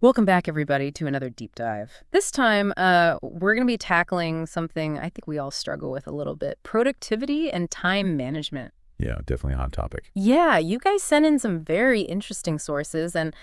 Welcome back, everybody, to another deep dive. This time, we're going to be tackling something I think we all struggle with a little bit: productivity and time management. Yeah, definitely a hot topic. Yeah, you guys sent in some very interesting sources, and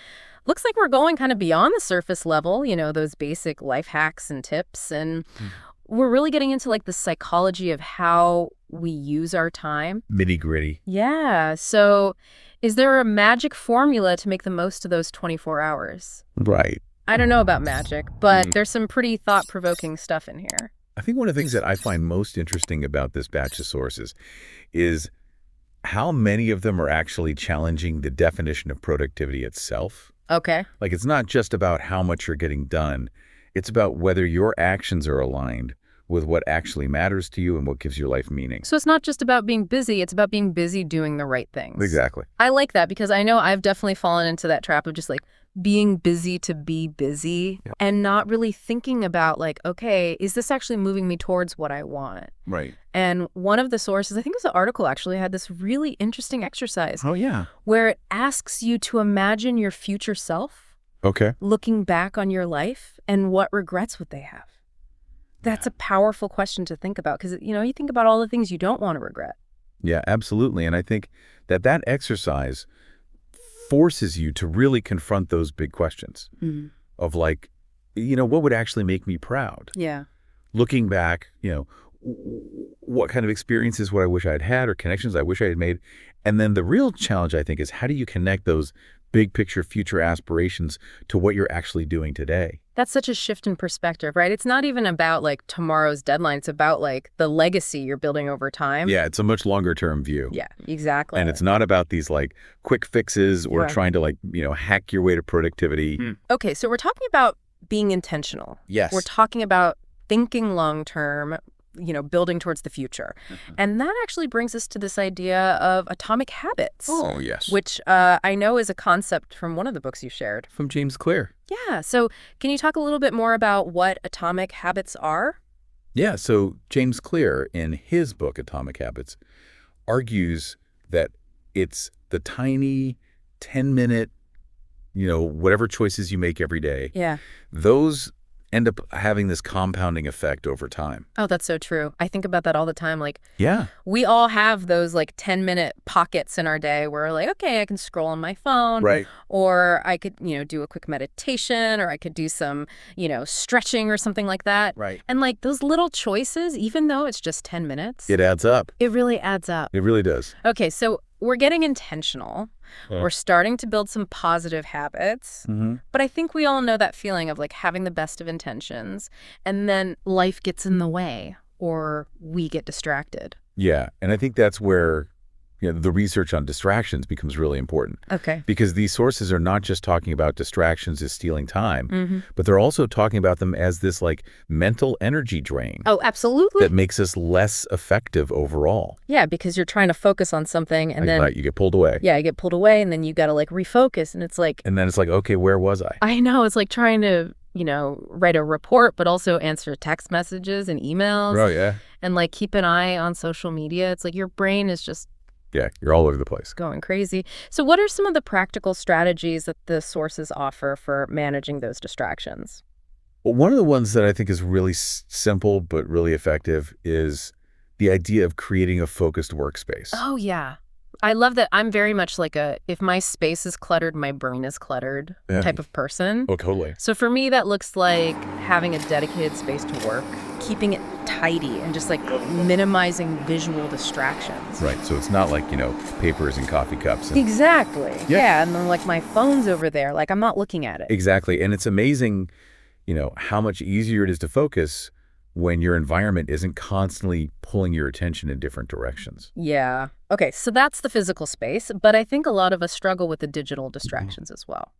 looks like we're going kind of beyond the surface level, those basic life hacks and tips, and Mm. we're really getting into like the psychology of how we use our time. Nitty gritty. Yeah, so is there a magic formula to make the most of those 24 hours? Right. I don't know about magic, but Mm. there's some pretty thought-provoking stuff in here. I think one of the things that I find most interesting about this batch of sources is how many of them are actually challenging the definition of productivity itself. Okay. Like, it's not just about how much you're getting done. It's about whether your actions are aligned with what actually matters to you and what gives your life meaning. So it's not just about being busy, it's about being busy doing the right things. Exactly. I like that because I know I've definitely fallen into that trap of just like being busy to be busy and not really thinking about like, okay, is this actually moving me towards what I want? Right. And one of the sources, I think it was an article actually, had this really interesting exercise Oh, yeah. where it asks you to imagine your future self Okay. looking back on your life and what regrets would they have. That's a powerful question to think about because, you think about all the things you don't want to regret. Yeah, absolutely. And I think that exercise forces you to really confront those big questions of like, what would actually make me proud? Yeah. Looking back, what kind of experiences would I wish I had had or connections I wish I had made? And then the real challenge, I think, is how do you connect those big picture future aspirations to what you're actually doing today? That's such a shift in perspective, right? It's not even about like tomorrow's deadline. It's about like the legacy you're building over time. Yeah, it's a much longer term view. Yeah, exactly. And it's not about these like quick fixes or trying to like, hack your way to productivity. Okay, so we're talking about being intentional. Yes. We're talking about thinking long term, building towards the future. And that actually brings us to this idea of atomic habits. Oh, yes. Which I know is a concept from one of the books you shared. From James Clear. Yeah. So can you talk a little bit more about what atomic habits are? Yeah. So James Clear, in his book, Atomic Habits, argues that it's the tiny 10-minute, whatever choices you make every day. Yeah. Those end up having this compounding effect over time. Oh, that's so true. I think about that all the time. Like, Yeah. we all have those like 10-minute pockets in our day where like, okay, I can scroll on my phone. Right. Or I could, do a quick meditation, or I could do some, stretching or something like that. Right. And like those little choices, even though it's just 10 minutes, It adds up. it really adds up. It really does. Okay, so we're getting intentional. We're starting to build some positive habits. But I think we all know that feeling of like having the best of intentions and then life gets in the way or we get distracted. Yeah. And I think that's where the research on distractions becomes really important. Okay. Because these sources are not just talking about distractions as stealing time, but they're also talking about them as this like mental energy drain. Oh, absolutely. That makes us less effective overall. Yeah, because you're trying to focus on something and then you get pulled away. Yeah, you get pulled away and then you got to like refocus and it's like And then it's like, okay, where was I? I know, it's like trying to, write a report but also answer text messages and emails. Oh, yeah. And like keep an eye on social media. It's like your brain is just Yeah, you're all over the place. going crazy. So what are some of the practical strategies that the sources offer for managing those distractions? Well, one of the ones that I think is really simple but really effective is the idea of creating a focused workspace. Oh, yeah. I love that. I'm very much like if my space is cluttered, my brain is cluttered type of person. Oh, totally. So for me, that looks like having a dedicated space to work, keeping it tidy, and just like minimizing visual distractions. Right. So it's not like, papers and coffee cups. Exactly. Yeah. Yeah. And then like my phone's over there, like I'm not looking at it. Exactly. And it's amazing, how much easier it is to focus when your environment isn't constantly pulling your attention in different directions. Yeah. Okay, so that's the physical space, but I think a lot of us struggle with the digital distractions as well.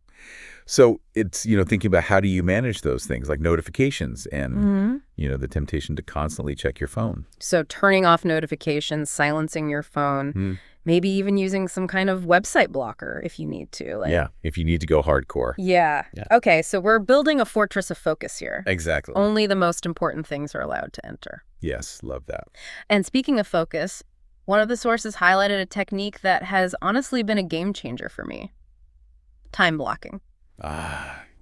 So it's, thinking about how do you manage those things like notifications and, the temptation to constantly check your phone. So turning off notifications, silencing your phone, maybe even using some kind of website blocker if you need to. Yeah, if you need to go hardcore. Yeah. Okay, so we're building a fortress of focus here. Exactly. Only the most important things are allowed to enter. Yes, love that. And speaking of focus, one of the sources highlighted a technique that has honestly been a game changer for me. Time blocking.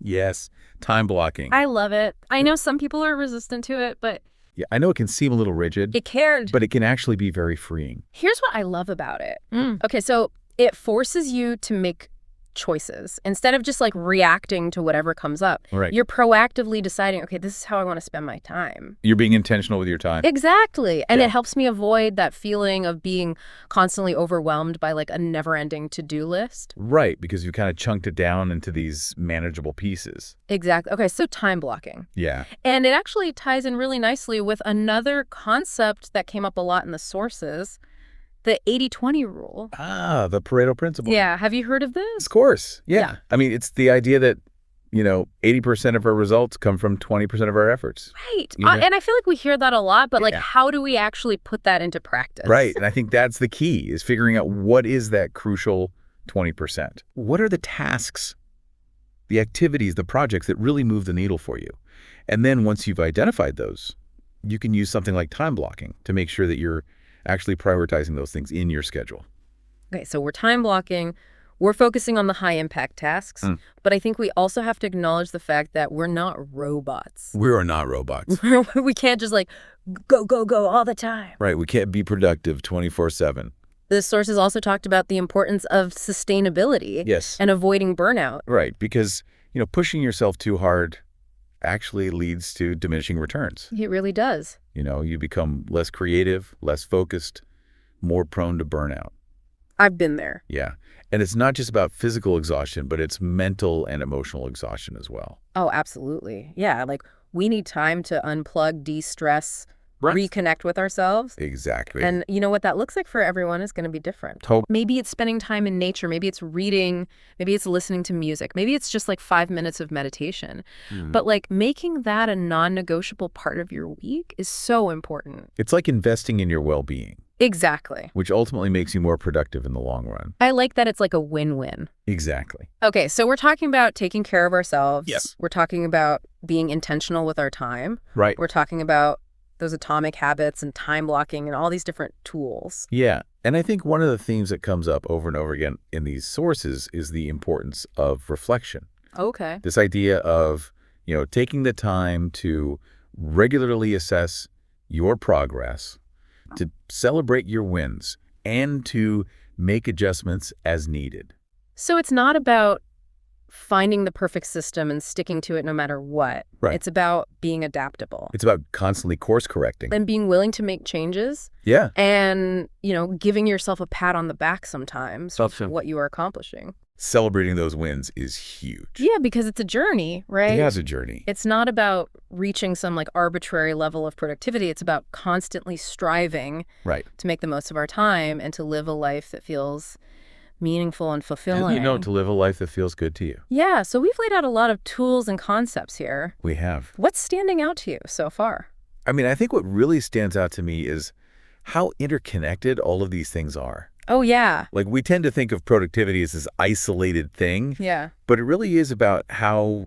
Yes. Time blocking. I love it. I know some people are resistant to it, but Yeah, I know it can seem a little rigid, it cared. but it can actually be very freeing. Here's what I love about it. Okay, so it forces you to make choices. Instead of just like reacting to whatever comes up, Right. you're proactively deciding, okay, this is how I want to spend my time. You're being intentional with your time. Exactly. And Yeah. it helps me avoid that feeling of being constantly overwhelmed by like a never-ending to-do list. Right, because you kind of chunked it down into these manageable pieces. Exactly. Okay, so time blocking. Yeah. And it actually ties in really nicely with another concept that came up a lot in the sources, the 80-20 rule. Ah, the Pareto principle. Yeah. Have you heard of this? Of course. Yeah. Yeah. I mean, it's the idea that, 80% of our results come from 20% of our efforts. Right. You know? And I feel like we hear that a lot, but like, Yeah. how do we actually put that into practice? Right. And I think that's the key, is figuring out what is that crucial 20%. What are the tasks, the activities, the projects that really move the needle for you? And then once you've identified those, you can use something like time blocking to make sure that you're actually prioritizing those things in your schedule. Okay, so we're time blocking. We're focusing on the high impact tasks, but I think we also have to acknowledge the fact that we're not robots. We are not robots. We can't just like go, go, go all the time. Right. We can't be productive 24/7. The sources also talked about the importance of sustainability Yes. and avoiding burnout. Right. Because, pushing yourself too hard actually leads to diminishing returns. It really does. You become less creative, less focused, more prone to burnout. I've been there. Yeah. And it's not just about physical exhaustion, but it's mental and emotional exhaustion as well. Oh, absolutely. Yeah, like we need time to unplug, de-stress, reconnect with ourselves. Exactly. And you know what that looks like for everyone is going to be different. Maybe it's spending time in nature. Maybe it's reading. Maybe it's listening to music. Maybe it's just like 5 minutes of meditation. But like making that a non-negotiable part of your week is so important. It's like investing in your well-being. Exactly. Which ultimately makes you more productive in the long run. I like that it's like a win-win. Exactly. Okay, so we're talking about taking care of ourselves. Yes. We're talking about being intentional with our time. Right. We're talking about those atomic habits and time blocking and all these different tools. Yeah. And I think one of the themes that comes up over and over again in these sources is the importance of reflection. Okay. This idea of, taking the time to regularly assess your progress, to celebrate your wins, and to make adjustments as needed. So it's not about finding the perfect system and sticking to it no matter what. Right. It's about being adaptable. It's about constantly course correcting. And being willing to make changes. Yeah. And, giving yourself a pat on the back sometimes for what you are accomplishing. Celebrating those wins is huge. Yeah, because it's a journey, right? Yeah, it's a journey. It's not about reaching some like arbitrary level of productivity. It's about constantly striving to make the most of our time and to live a life that feels meaningful and fulfilling. To live a life that feels good to you. Yeah, so we've laid out a lot of tools and concepts here. We have. What's standing out to you so far? I mean, I think what really stands out to me is how interconnected all of these things are. Oh, yeah. Like, we tend to think of productivity as this isolated thing. Yeah. But it really is about how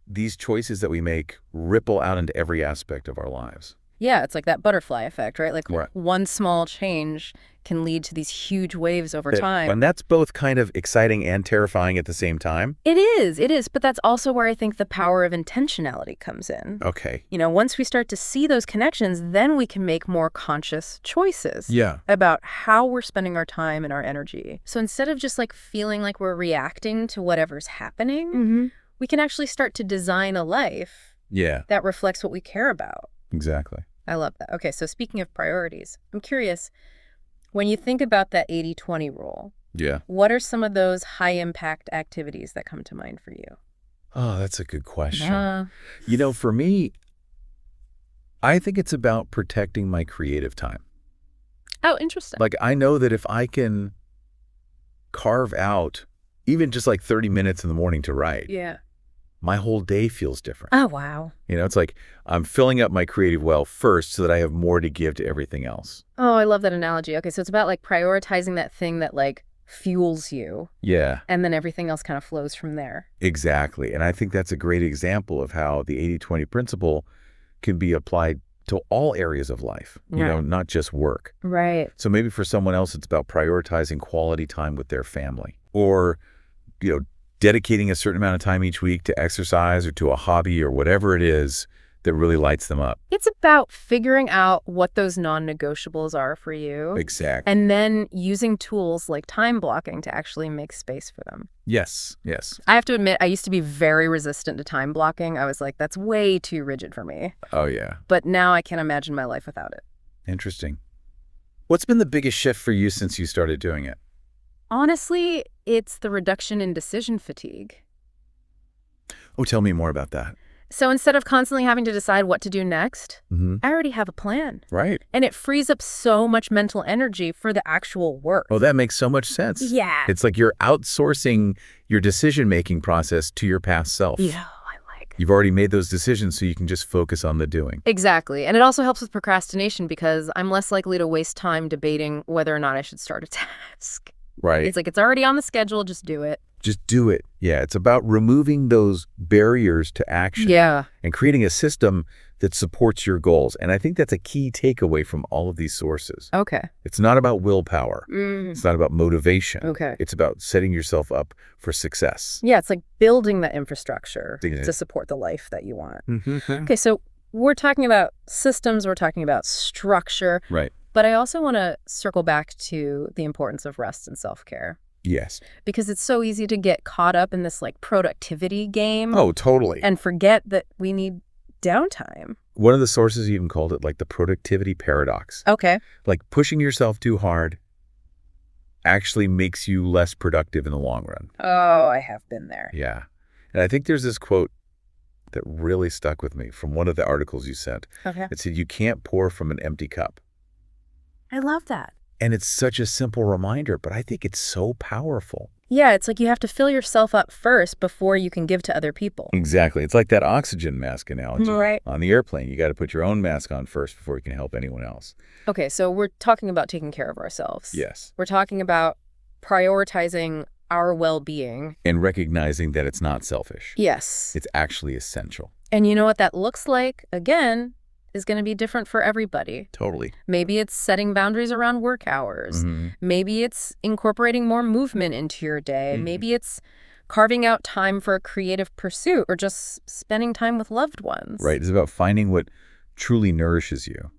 these choices that we make ripple out into every aspect of our lives. Yeah, it's like that butterfly effect, right? Like one small change can lead to these huge waves over time. And that's both kind of exciting and terrifying at the same time. It is. But that's also where I think the power of intentionality comes in. Okay. Once we start to see those connections, then we can make more conscious choices about how we're spending our time and our energy. So instead of just like feeling like we're reacting to whatever's happening, we can actually start to design a life that reflects what we care about. Exactly. I love that. Okay, so speaking of priorities, I'm curious, when you think about that 80-20 rule, what are some of those high-impact activities that come to mind for you? Oh, that's a good question. For me, I think it's about protecting my creative time. Oh, interesting. Like, I know that if I can carve out even just like 30 minutes in the morning to write, my whole day feels different. Oh, wow. It's like I'm filling up my creative well first so that I have more to give to everything else. Oh, I love that analogy. Okay, so it's about like prioritizing that thing that like fuels you. Yeah. And then everything else kind of flows from there. Exactly. And I think that's a great example of how the 80-20 principle can be applied to all areas of life, not just work. Right. So maybe for someone else, it's about prioritizing quality time with their family or, dedicating a certain amount of time each week to exercise or to a hobby or whatever it is that really lights them up. It's about figuring out what those non-negotiables are for you. Exactly. And then using tools like time blocking to actually make space for them. Yes, yes. I have to admit, I used to be very resistant to time blocking. I was like, that's way too rigid for me. Oh, yeah. But now I can't imagine my life without it. Interesting. What's been the biggest shift for you since you started doing it? Honestly, it's the reduction in decision fatigue. Oh, tell me more about that. So instead of constantly having to decide what to do next, Mm-hmm. I already have a plan. Right. And it frees up so much mental energy for the actual work. Oh, that makes so much sense. Yeah. It's like you're outsourcing your decision-making process to your past self. Yeah, I like. You've already made those decisions, so you can just focus on the doing. Exactly. And it also helps with procrastination because I'm less likely to waste time debating whether or not I should start a task. Right. It's like it's already on the schedule, just do it. Just do it. Yeah, it's about removing those barriers to action. Yeah. And creating a system that supports your goals. And I think that's a key takeaway from all of these sources. Okay. It's not about willpower. It's not about motivation. Okay. It's about setting yourself up for success. Yeah, it's like building the infrastructure Yeah. to support the life that you want. Mm-hmm. Okay, so we're talking about systems, we're talking about structure, Right. but I also want to circle back to the importance of rest and self-care. Yes. Because it's so easy to get caught up in this like productivity game Oh, totally. and forget that we need downtime. One of the sources even called it like the productivity paradox. Okay. Like pushing yourself too hard actually makes you less productive in the long run. Oh, I have been there. Yeah. And I think there's this quote that really stuck with me from one of the articles you sent. Okay. It said, "You can't pour from an empty cup." I love that. And it's such a simple reminder, but I think it's so powerful. Yeah, it's like you have to fill yourself up first before you can give to other people. Exactly. It's like that oxygen mask analogy. Right. On the airplane, you got to put your own mask on first before you can help anyone else. Okay, so we're talking about taking care of ourselves. Yes. We're talking about prioritizing our well-being. And recognizing that it's not selfish. Yes. It's actually essential. And you know what that looks like, again, is going to be different for everybody. Totally. Maybe it's setting boundaries around work hours. Mm-hmm. Maybe it's incorporating more movement into your day. Mm-hmm. Maybe it's carving out time for a creative pursuit or just spending time with loved ones. Right. It's about finding what truly nourishes you.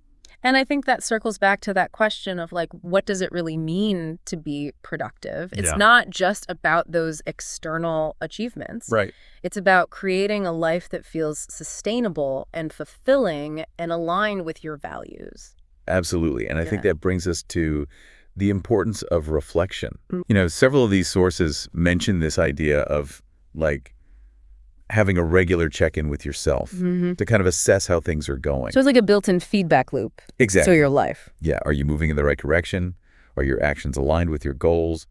And I think that circles back to that question of like, what does it really mean to be productive? It's Yeah. not just about those external achievements. Right. It's about creating a life that feels sustainable and fulfilling and aligned with your values. Absolutely. And I think Yeah. that brings us to the importance of reflection. Mm. You know, several of these sources mention this idea of like having a regular check-in with yourself Mm-hmm. to kind of assess how things are going. So it's like a built-in feedback loop. Exactly. So your life. Yeah. Are you moving in the right direction? Are your actions aligned with your goals?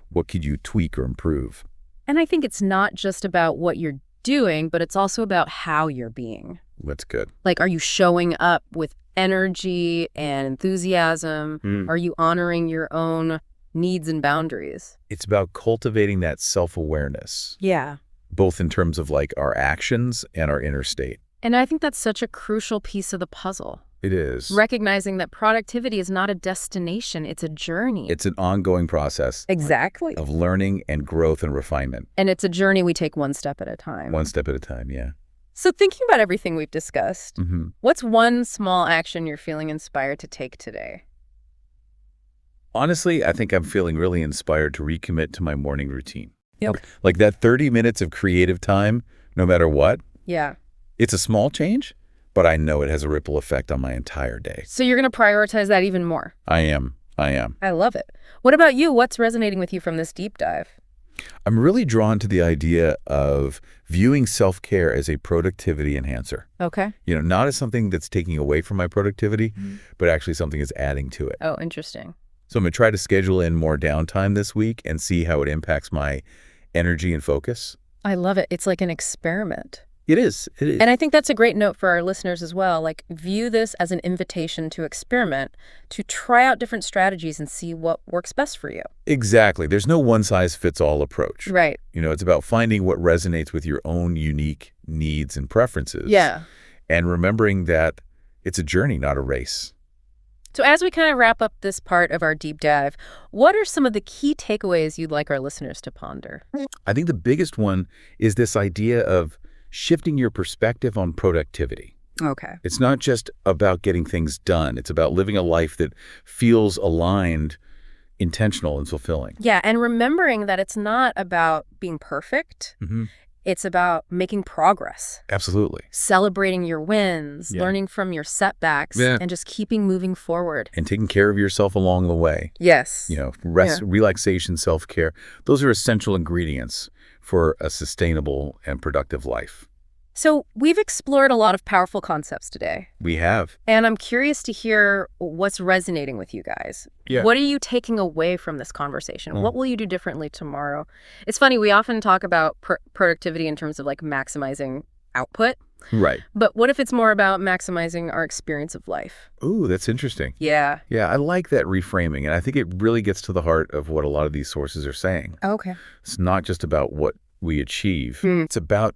What could you tweak or improve? And I think it's not just about what you're doing, but it's also about how you're being. That's good. Like, are you showing up with energy and enthusiasm? Mm. Are you honoring your own needs and boundaries? It's about cultivating that self-awareness, Yeah. both in terms of like our actions and our inner state. And I think that's such a crucial piece of the puzzle. It is. Recognizing that productivity is not a destination, it's a journey. It's an ongoing process Exactly. of learning and growth and refinement. And it's a journey we take one step at a time. One step at a time, yeah. So thinking about everything we've discussed, Mm-hmm. what's one small action you're feeling inspired to take today? Honestly, I think I'm feeling really inspired to recommit to my morning routine. Yep. Like that 30 minutes of creative time, no matter what, Yeah. it's a small change, but I know it has a ripple effect on my entire day. So you're going to prioritize that even more. I am. I love it. What about you? What's resonating with you from this deep dive? I'm really drawn to the idea of viewing self-care as a productivity enhancer. Okay. You know, not as something that's taking away from my productivity, but actually something that's adding to it. Oh, interesting. So I'm going to try to schedule in more downtime this week and see how it impacts my energy and focus. I love it. It's like an experiment. It is. It is. And I think that's a great note for our listeners as well. Like, view this as an invitation to experiment, to try out different strategies and see what works best for you. Exactly. There's no one-size-fits-all approach. Right. You know, it's about finding what resonates with your own unique needs and preferences. Yeah. And remembering that it's a journey, not a race. So as we kind of wrap up this part of our deep dive, what are some of the key takeaways you'd like our listeners to ponder? I think the biggest one is this idea of shifting your perspective on productivity. Okay. It's not just about getting things done. It's about living a life that feels aligned, intentional, and fulfilling. Yeah, and remembering that it's not about being perfect. It's about making progress. Absolutely. Celebrating your wins, learning from your setbacks, and just keeping moving forward. And taking care of yourself along the way. Yes. Rest, relaxation, self-care. Those are essential ingredients for a sustainable and productive life. So we've explored a lot of powerful concepts today. We have. And I'm curious to hear what's resonating with you guys. Yeah. What are you taking away from this conversation? What will you do differently tomorrow? It's funny, we often talk about productivity in terms of like maximizing output. Right. But what if it's more about maximizing our experience of life? Ooh, that's interesting. Yeah. Yeah, I like that reframing, and I think it really gets to the heart of what a lot of these sources are saying. Okay. It's not just about what we achieve. It's about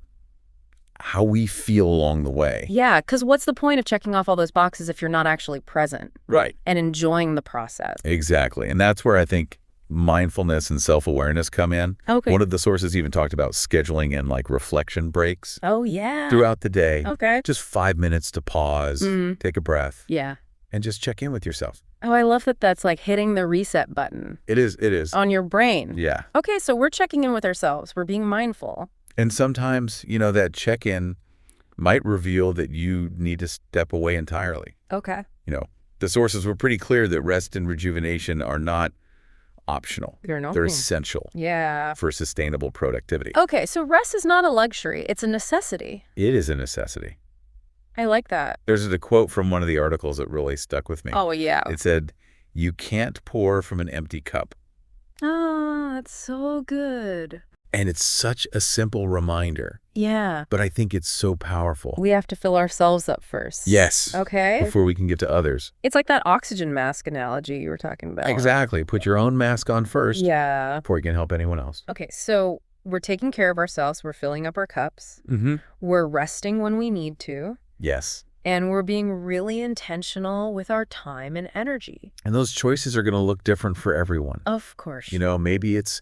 how we feel along the way. Yeah, because what's the point of checking off all those boxes if you're not actually present? Right. And enjoying the process. Exactly. And that's where I think mindfulness and self-awareness come in. Okay. One of the sources even talked about scheduling and like reflection breaks Oh, yeah. throughout the day. Okay. Just 5 minutes to pause, take a breath, Yeah. and just check in with yourself. Oh, I love that that's like hitting the reset button. It is. On your brain. Yeah. Okay, so we're checking in with ourselves. We're being mindful. And sometimes, that check-in might reveal that you need to step away entirely. Okay. The sources were pretty clear that rest and rejuvenation are not optional. They're essential for sustainable productivity. Okay, so rest is not a luxury. It's a necessity. It is a necessity. I like that. There's a quote from one of the articles that really stuck with me. Oh, yeah. It said, "You can't pour from an empty cup." Oh, that's so good. And it's such a simple reminder. Yeah. But I think it's so powerful. We have to fill ourselves up first. Yes. Okay. Before we can give to others. It's like that oxygen mask analogy you were talking about. Exactly. Put your own mask on first. Yeah. Before you can help anyone else. Okay, so we're taking care of ourselves. We're filling up our cups. We're resting when we need to. Yes. And we're being really intentional with our time and energy. And those choices are going to look different for everyone. Of course. Maybe it's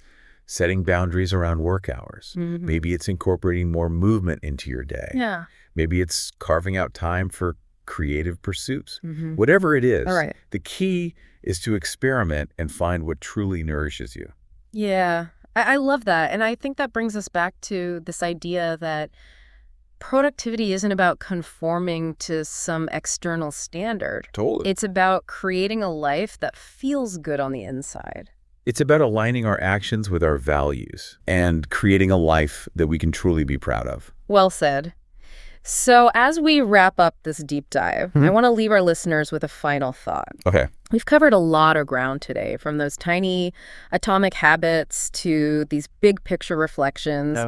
setting boundaries around work hours. Maybe it's incorporating more movement into your day. Yeah. Maybe it's carving out time for creative pursuits. Whatever it is, All right. The key is to experiment and find what truly nourishes you. Yeah, I love that. And I think that brings us back to this idea that productivity isn't about conforming to some external standard. Totally. It's about creating a life that feels good on the inside. It's about aligning our actions with our values and creating a life that we can truly be proud of. Well said. So as we wrap up this deep dive, I want to leave our listeners with a final thought. Okay. We've covered a lot of ground today, from those tiny atomic habits to these big picture reflections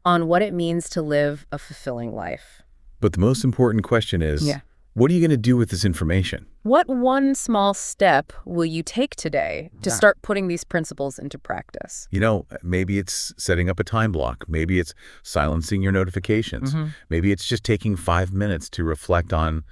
on what it means to live a fulfilling life. But the most important question is, what are you going to do with this information? What one small step will you take today to start putting these principles into practice? Maybe it's setting up a time block. Maybe it's silencing your notifications. Maybe it's just taking 5 minutes to reflect on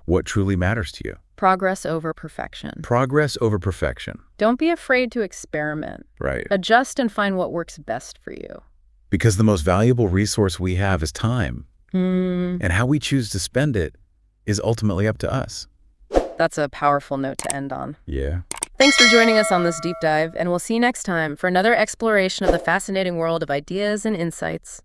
what truly matters to you. Progress over perfection. Progress over perfection. Don't be afraid to experiment. Right. Adjust and find what works best for you. Because the most valuable resource we have is time. And how we choose to spend it is ultimately up to us. That's a powerful note to end on. Yeah. Thanks for joining us on this deep dive, and we'll see you next time for another exploration of the fascinating world of ideas and insights.